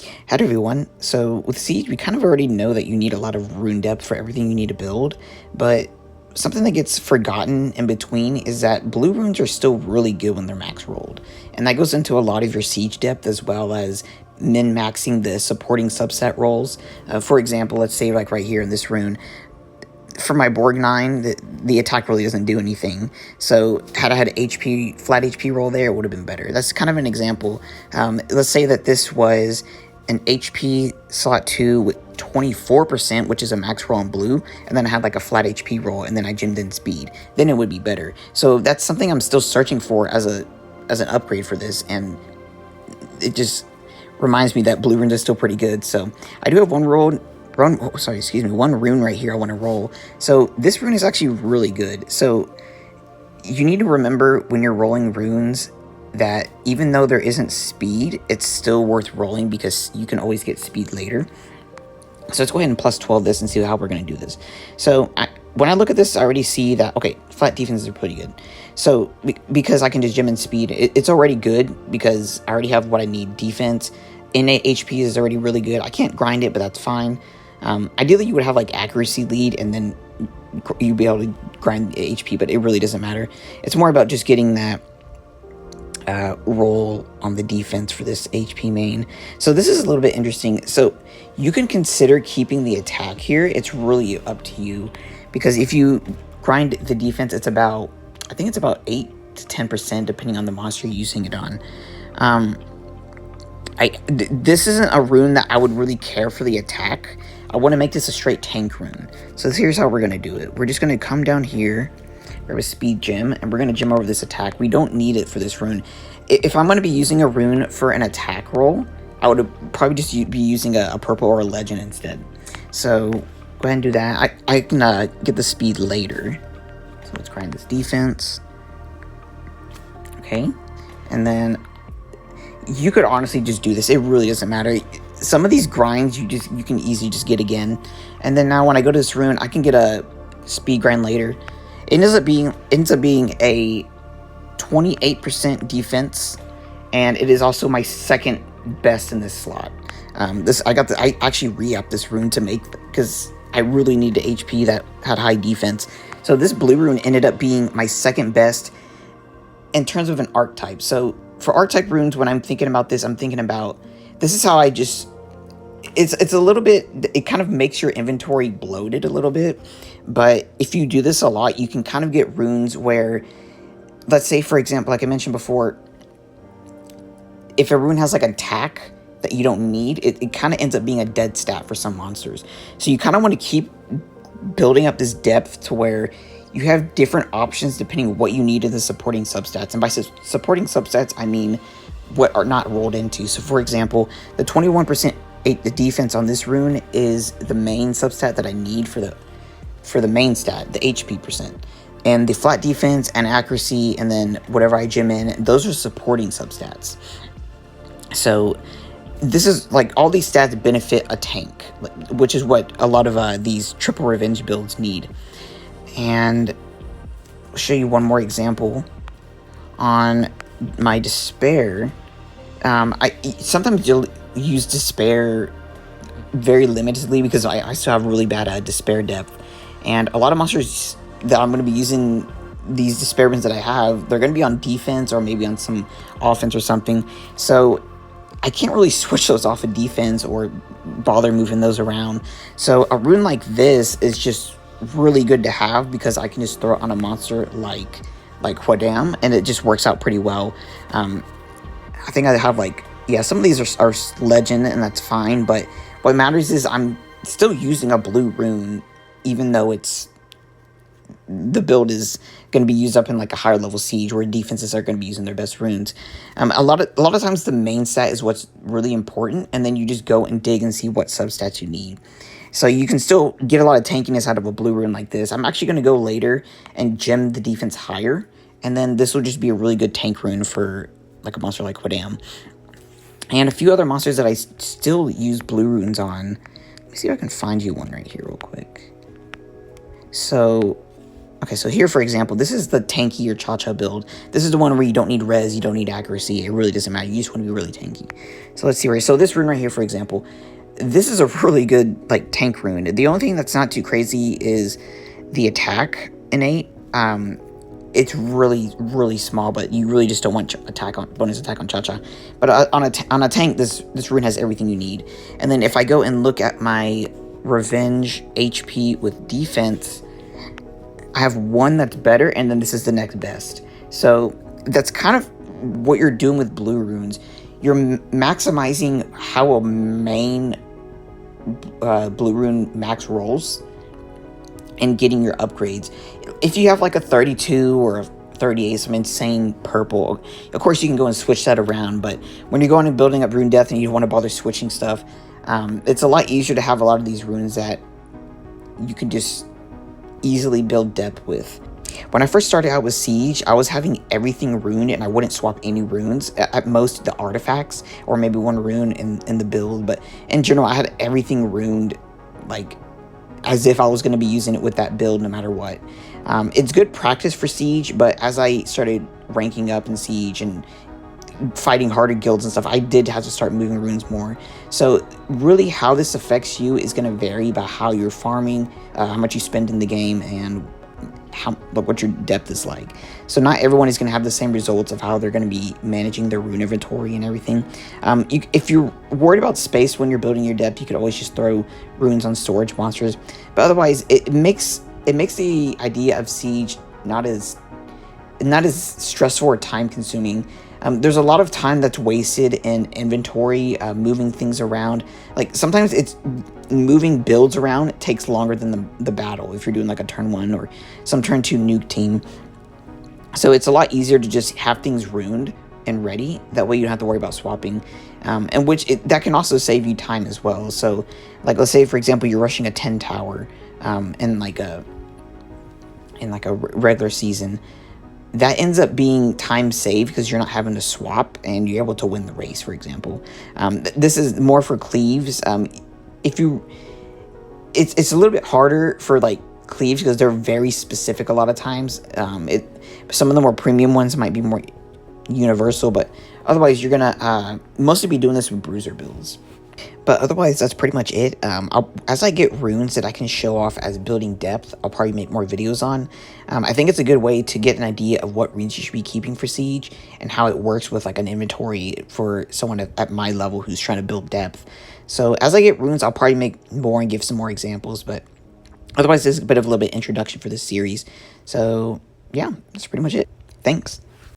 Hi everyone. So with Siege, we kind of already know that you need a lot of rune depth for everything you need to build, but something that gets forgotten in between is that blue runes are still really good when they're max rolled. And that goes into a lot of your Siege depth as well as min-maxing the supporting subset rolls. For example, let's say like right here in this rune, for my Borgnine, the attack really doesn't do anything. So had I had flat HP roll there, it would have been better. That's kind of an example. Let's say that this was an HP slot 2 with 24%, which is a max roll on blue, and then I had like a flat HP roll, and then I gemmed in speed. Then it would be better. So that's something I'm still searching for as an upgrade for this, and it just reminds me that blue runes are still pretty good. So I do have one rune right here I want to roll. So this rune is actually really good. So you need to remember when you're rolling runes that even though there isn't speed, it's still worth rolling because you can always get speed later. So let's go ahead and plus 12 this and see how we're going to do this. So when I look at this, I already see that, okay, flat defenses are pretty good. So because I can just gem in speed, it's already good because I already have what I need. Defense, innate HP is already really good. I can't grind it, but that's fine. Ideally, you would have like accuracy lead and then you'd be able to grind the HP, but it really doesn't matter. It's more about just getting that roll on the defense for this HP main. So this is a little bit interesting. So you can consider keeping the attack here. It's really up to you because if you grind the defense, it's about, I think it's about 8 to 10% depending on the monster you're using it on. This isn't a rune that I would really care for the attack. I want to make this a straight tank rune. So here's how we're going to do it. We're just going to come down here, grab a speed gem, and we're going to gem over this attack. We don't need it for this rune. If I'm going to be using a rune for an attack roll, I would probably just be using a purple or a legend instead. So go ahead and do that. I can get the speed later. So let's grind this defense. Okay. And then you could honestly just do this. It really doesn't matter. Some of these grinds you can easily just get again. And then now when I go to this rune, I can get a speed grind later. It ends up being a 28% defense, and it is also my second best in this slot. I actually re-upped this rune to make, because I really need the HP that had high defense. So this blue rune ended up being my second best in terms of an archetype. So for archetype runes, when I'm thinking about this, I'm thinking about, this is how I just, it's a little bit, it kind of makes your inventory bloated a little bit, but if you do this a lot, you can kind of get runes where, let's say for example, like I mentioned before, if a rune has like an attack that you don't need, it kind of ends up being a dead stat for some monsters. So you kind of want to keep building up this depth to where you have different options depending on what you need in the supporting substats. And by supporting substats, I mean what are not rolled into. So for example, the 21% the defense on this rune is the main substat that I need for the main stat, the HP percent. And the flat defense and accuracy, and then whatever I gem in, those are supporting substats. So this is like, all these stats benefit a tank, which is what a lot of these triple revenge builds need. And I'll show you one more example on my despair. I sometimes use despair very limitedly because I still have really bad despair depth, and a lot of monsters that I'm going to be using these despair runes that I have, they're going to be on defense or maybe on some offense or something. So I can't really switch those off of defense or bother moving those around. So a rune like this is just really good to have because I can just throw it on a monster like Huadam, and it just works out pretty well. I think I have like, yeah, some of these are legend, and that's fine, but what matters is I'm still using a blue rune, even though the build is going to be used up in like a higher level siege where defenses are going to be using their best runes. A lot of times the main stat is what's really important, and then you just go and dig and see what substats you need. So you can still get a lot of tankiness out of a blue rune like this. I'm actually going to go later and gem the defense higher, and then this will just be a really good tank rune for like a monster like Huadam. And a few other monsters that I still use blue runes on. Let me see if I can find you one right here real quick. So Okay, so here, for example, this is the tanky or Cha-Cha build. This is the one where you don't need res, you don't need accuracy. It really doesn't matter. You just want to be really tanky. So let's see, right? So this rune right here, for example, this is a really good, like, tank rune. The only thing that's not too crazy is the attack innate. It's really, really small, but you really just don't want bonus attack on Cha-Cha. But on a tank, this rune has everything you need. And then if I go and look at my Revenge HP with defense, I have one that's better, and then this is the next best. So that's kind of what you're doing with blue runes. You're maximizing how a main blue rune max rolls and getting your upgrades. If you have like a 32 or a 38, some insane purple, of course you can go and switch that around, but when you're going and building up rune depth and you don't want to bother switching stuff, it's a lot easier to have a lot of these runes that you can just easily build depth with. When I first started out with Siege, I was having everything runed and I wouldn't swap any runes, at most the artifacts or maybe one rune in the build, but in general I had everything runed like as if I was going to be using it with that build no matter what. It's good practice for Siege, but as I started ranking up in Siege and fighting harder guilds and stuff, I did have to start moving runes more. So really how this affects you is going to vary by how you're farming, how much you spend in the game, and what your depth is like. So not everyone is going to have the same results of how they're going to be managing their rune inventory and everything. If you're worried about space when you're building your depth, you could always just throw runes on storage monsters. But otherwise, it makes the idea of Siege not as stressful or time consuming. There's a lot of time that's wasted in inventory, moving things around. Like sometimes it's moving builds around takes longer than the battle if you're doing like a turn 1 or some turn 2 nuke team. So it's a lot easier to just have things ruined and ready. That way you don't have to worry about swapping, and that can also save you time as well. So like let's say for example you're rushing a 10 tower in like a regular season. That ends up being time saved because you're not having to swap and you're able to win the race, for example. This is more for cleaves. It's a little bit harder for like cleaves because they're very specific a lot of times. Some of the more premium ones might be more universal, but otherwise you're gonna mostly be doing this with bruiser builds. But otherwise, that's pretty much it. As I get runes that I can show off as building depth, I'll probably make more videos on. I think it's a good way to get an idea of what runes you should be keeping for Siege and how it works with like an inventory for someone at my level who's trying to build depth. So as I get runes, I'll probably make more and give some more examples. But otherwise, this is a little bit introduction for this series. So yeah, that's pretty much it. Thanks.